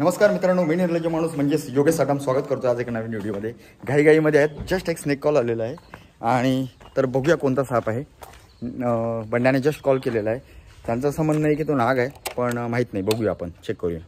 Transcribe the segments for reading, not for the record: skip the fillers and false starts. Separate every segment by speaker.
Speaker 1: नमस्कार मित्रांनो, मी निर्लज्ज माणूस म्हणजेच योगेश साठम स्वागत करतो आज एका नवीन व्हिडिओमध्ये. घाईघाईमध्ये आहेत. जस्ट एक स्नेक कॉल आलेला आहे आणि तर बघूया कोणता साप आहे. बंड्याने जस्ट कॉल केलेला आहे. त्यांचं असं म्हणणं आहे की तो नाग आहे, पण माहीत नाही. बघूया, आपण चेक करूया.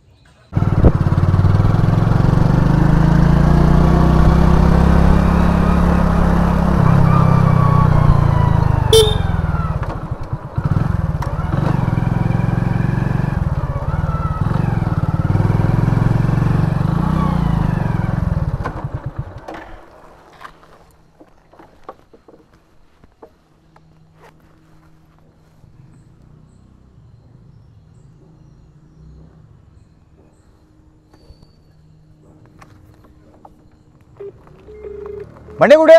Speaker 1: बंडे कुठे?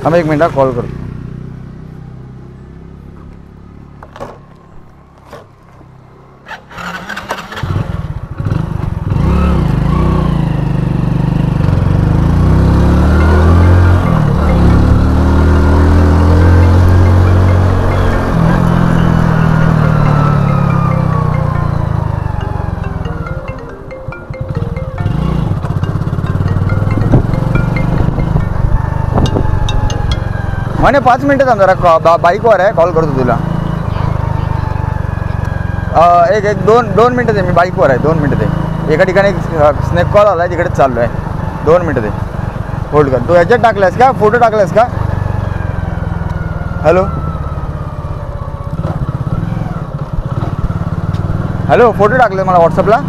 Speaker 1: हम एक मिनट कॉल करतो. मैंने 5 मिनट थांब जरा, बाईकवर आहे. कॉल करतो तुला. एक दोन मिनटं दे. मी बाईकवर आहे. 2 मिनटं दे. एका ठिकाणी स्नेक कॉल आला आहे, तिकडेच चाललो आहे. 2 मिनटं दे. होल्ड कर. तू ह्याच्यात टाकलायस का? फोटो टाकलायस का? हॅलो हॅलो, फोटो टाकले मला व्हॉट्सअपला.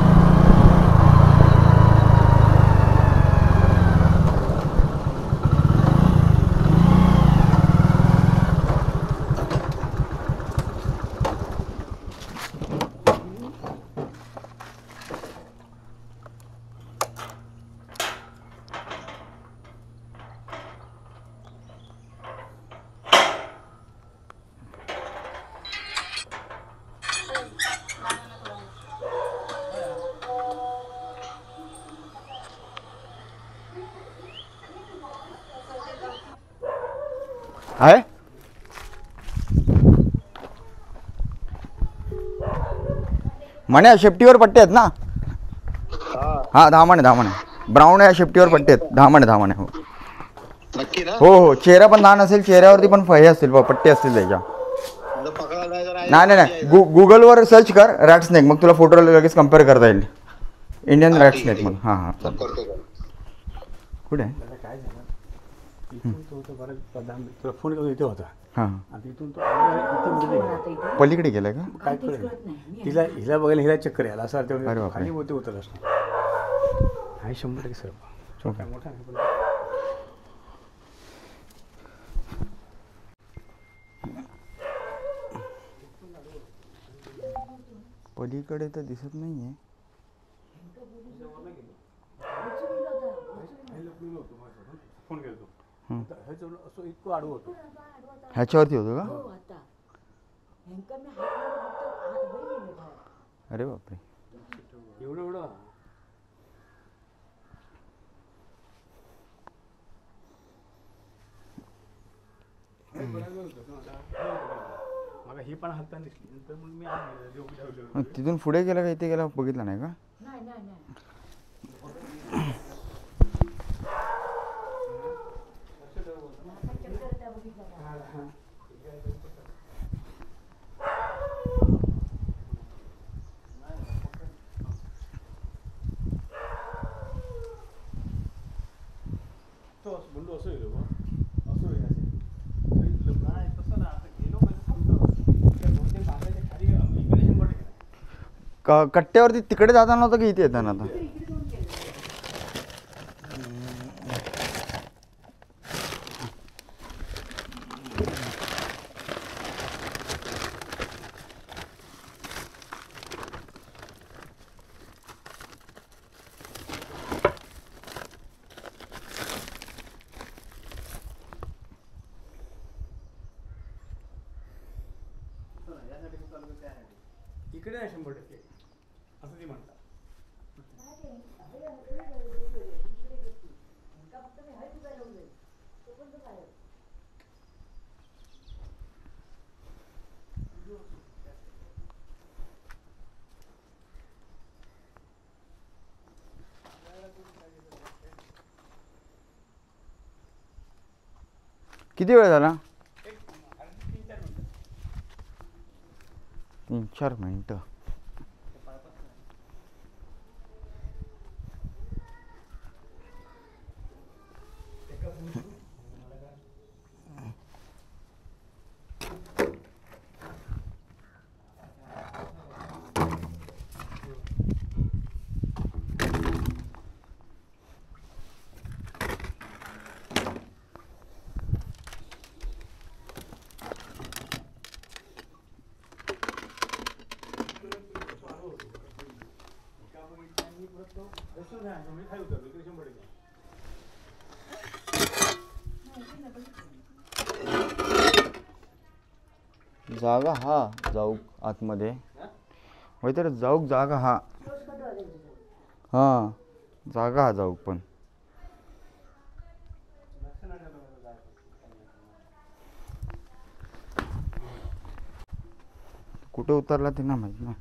Speaker 1: आहे म्हणे शेपटीवर पट्टे आहेत ना. हा, धामणे ब्राऊन आहे. शेपटीवर पट्टे आहेत. धामणे हो.
Speaker 2: नक्की ना?
Speaker 1: हो, चेहरा पण लहान असेल. चेहऱ्यावरती पण हे असतील, पट्टे असतील त्याच्या. नाही, गुगलवर सर्च कर रॅट स्नेक. मग तुला फोटो लगेच कम्पेअर करता येईल. इंडियन रॅट स्नेक म्हणून. हां कुठे आहे?
Speaker 3: तुला फोन करतो इथे होता.
Speaker 1: हां,
Speaker 3: इथून तो
Speaker 1: पलीकडे गेलाय का?
Speaker 3: काय कळलं हिला बघायला हिला चक्कर यायला असं खाली होते होतं असणार. आहे 100% सर. छोटा मोठा
Speaker 1: पलीकडे तर दिसत नाहीये.
Speaker 3: फोन केला असं इतकं आडवं होतं.
Speaker 1: ह्याच्यावरती होतो का? अरे बापरे,
Speaker 3: एवढं ही पण हाताने दिसली. नंतर मग मी
Speaker 1: तिथून पुढे गेला का इथे गेला बघितलं नाही का? कट्ट्यावरती तिकडे जाताना होतं की इथे येताना आता?
Speaker 3: इकडे आहे 100% असं ती म्हणतात.
Speaker 1: किती वेळ झाला? 3-4 मिनटं. जागा हा जाऊ आतमध्ये होय तर जाऊक जागा हा हां जागा हा जाऊक पण कुठे उतरला ते ना माहित ना.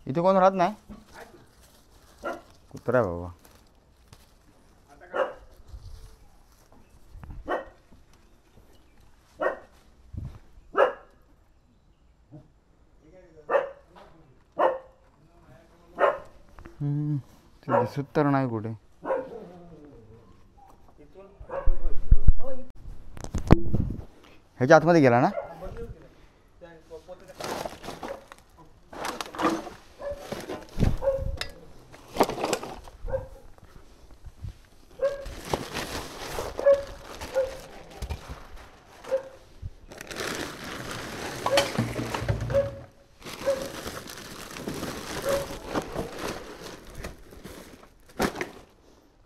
Speaker 1: इथे कोण राहत नाही. कुत्रा बाबा. ते दिसत तर नाही कुठे. ह्याच्या आतमध्ये गेला ना.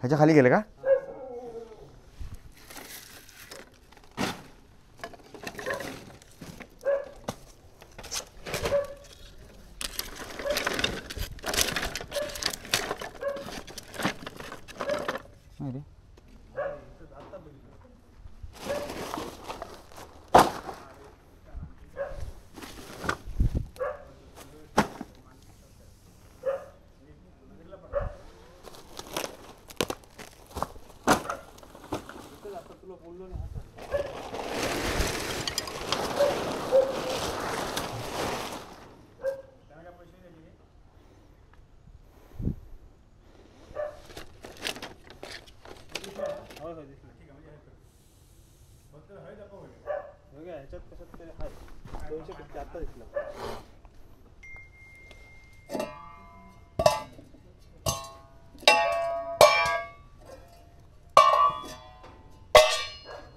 Speaker 1: ह्याच्या खाली गेले का.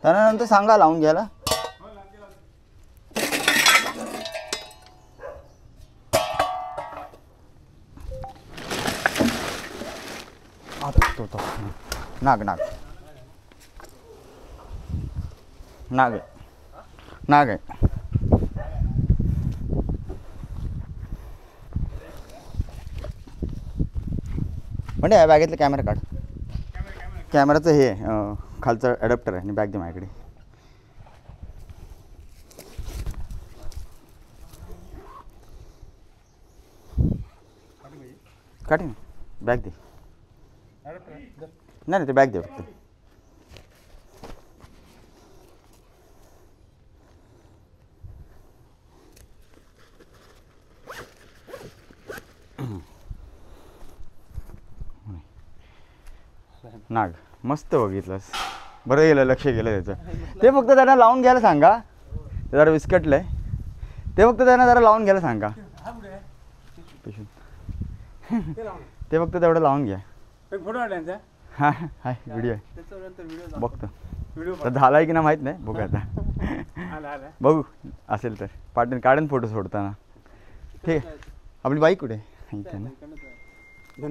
Speaker 1: त्यानंतर सांगा लावून घ्यायला. तो नाग नाग नाग आहे नाग आहे. म्हणजे या बॅगेतलं कॅमेरा काढ. कॅमेराचं हे खालचं ॲडॅप्टर आहे आणि बॅग दे माझ्याकडे. काढ ना बॅग दे. नाही ते बॅग दे फक्त. नाग मस्त बघितलंस. बरं गेलं लक्ष गेलं त्याचं. ते फक्त त्यांना लावून घ्यायला सांगा. ते जरा विस्कटलंय. ते फक्त त्यांना जरा लावून घ्यायला सांगा. ते फक्त तेवढं लावून घ्या.
Speaker 3: फोटो काढला.
Speaker 1: हां हाय व्हिडिओ आहे बघतो. तर झाला आहे की ना माहीत नाही. बघू आता बघू असेल तर पाठवून काढून फोटो सोडताना. ठीक आहे. आपली बाईक कुठे आहे ना.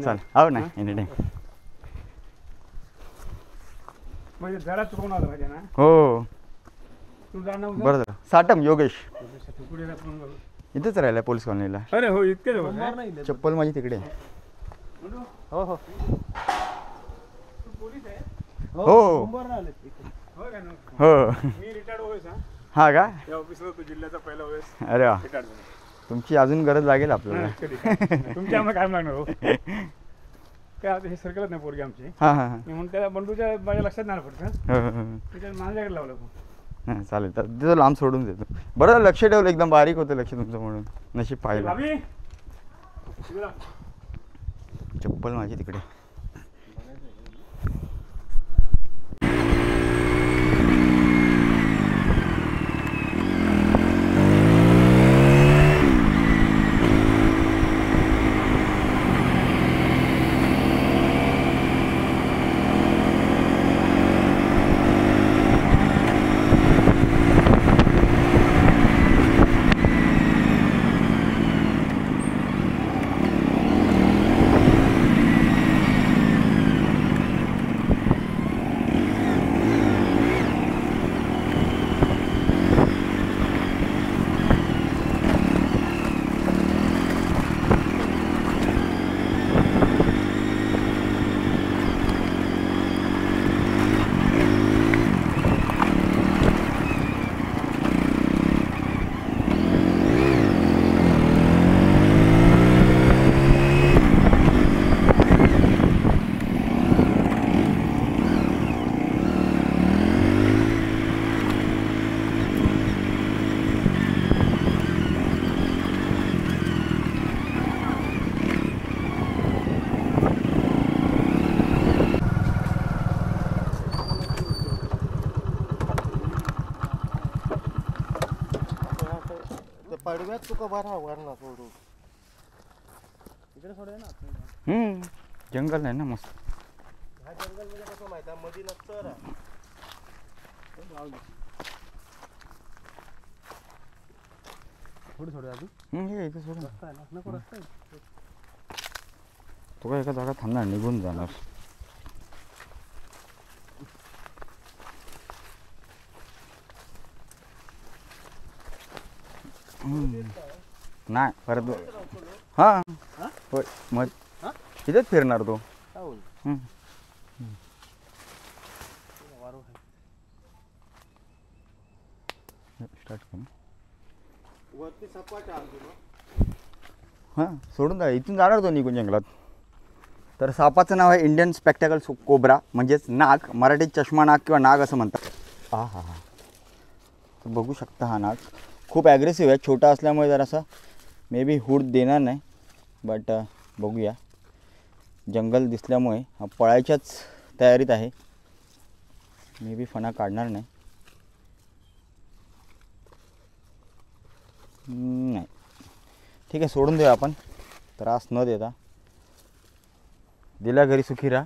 Speaker 1: चाल हो ना एनी टाईम.
Speaker 3: म्हणजे जरा चुकून आलं पाहिजे ना.
Speaker 1: हो
Speaker 3: बरं
Speaker 1: झालं. साटम योगेश इथेच राहिला पोलीस कॉलनीला.
Speaker 3: अरे हो इतके
Speaker 1: चप्पल माझी तिकडे.
Speaker 3: हो हो
Speaker 1: हो हो
Speaker 3: मी रिटायर्ड होईस
Speaker 1: हा का
Speaker 3: या ऑफिसला तो जिल्ह्याचा पहिला होईस
Speaker 1: अरे वा
Speaker 3: रिटायर्ड झालो.
Speaker 1: तुमची अजून गरज लागेल आपल्याला
Speaker 3: तुमच्या आम्हाला काय लागणार हो काय आता हे सरकलच नाही पोरगी आमची
Speaker 1: हां हां हां
Speaker 3: मी म्हणून त्याला बंडूच्या माझ्या लक्षात नाही आलं पडतं
Speaker 1: हो, हो, हो.
Speaker 3: त्याच्या माझ्याकडे लावलं पण
Speaker 1: हां चालेल तर तिथं लांब सोडून देतो बरं झालं, लक्ष ठेवलं एकदम बारीक होतं लक्ष तुमचं म्हणून नशीब पाहिलं
Speaker 3: भाभी शिवराम.
Speaker 1: चप्पल माझी तिकडे
Speaker 2: पडव्यात तुका बरा वरना सोडू
Speaker 3: इकडे सोडूया ना
Speaker 1: जंगल आहे ना मस्त
Speaker 2: ह्या जंगल मध्ये कसं माहिती आहे मधी नसतं
Speaker 3: थोडी सोडूया अजून
Speaker 1: हे इथे सोडून
Speaker 3: रस्ता आहे ना नको रस्ता आहे
Speaker 1: तो काय एका जागा थांबणार निघून जाणार नाही परत हां होय मग इथेच फिरणार तो स्टार्ट कर
Speaker 2: वरती सपाट आहे
Speaker 1: हां सोडून जा इथून जाणार तो निघून जंगलात तर सापाचं नाव आहे इंडियन स्पेक्टॅकल कोब्रा म्हणजेच नाग मराठीत चष्मा नाग किंवा नाग असं म्हणतात हां हां हां तर बघू शकता हा नाग खूप ॲग्रेसिव्ह आहे छोटा असल्यामुळे जरासा मे बी हूड देणार नाही बट बघूया जंगल दिसल्यामुळे हा पळायच्याच तयारीत आहे मे बी फणा काढणार नाही नाही ठीक आहे सोडून देऊया आपण त्रास न देता दिल्या घरी सुखी राहा